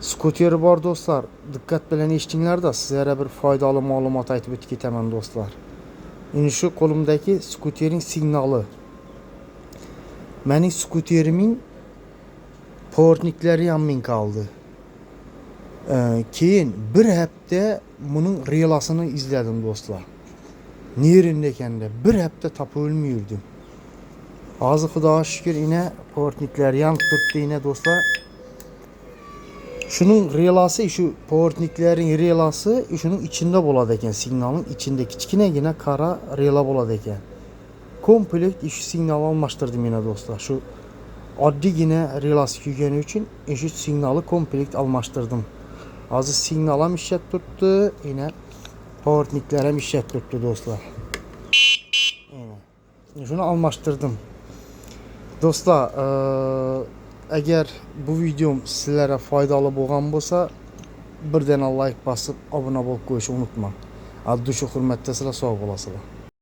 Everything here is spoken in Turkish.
Skuteri bor do'stlar. Diqqat bilan eshitinglar da sizlarga bir foydali ma'lumot aytib o'tib ketaman do'stlar. Endi shu qo'limdagi skuterining signali. Mening skuterimin portniklari ham men qoldi. Keyin bir hafta bunun relasini izledim do'stlar. Nerede ekanda bir hafta tapib olmayurdim. Hozir Xudoga shukr yine portniklari ham turibdi yine do'stlar. Şunun relası, şu portniklerin relası şunun içinde bo'ladi ekan, signalın içinde kichkinagina qara rela bo'ladi ekan. Komplekt şu signal almashtirdim yine do'stlar. Şu oddiygina relası kuygani uchun şu signali komplekt almashtirdim. Hozir signal ham ishlab turibdi, yine portniklar ham ishlab turibdi do'stlar. Şunu almashtirdim. Do'stlar, eğer bu videom sizlere faydalı bo'lgan bo'lsa, birden like basıp abone bo'lib qo'yishni unutmang. Addushi hurmatda sizlar sog' bo'lasizlar.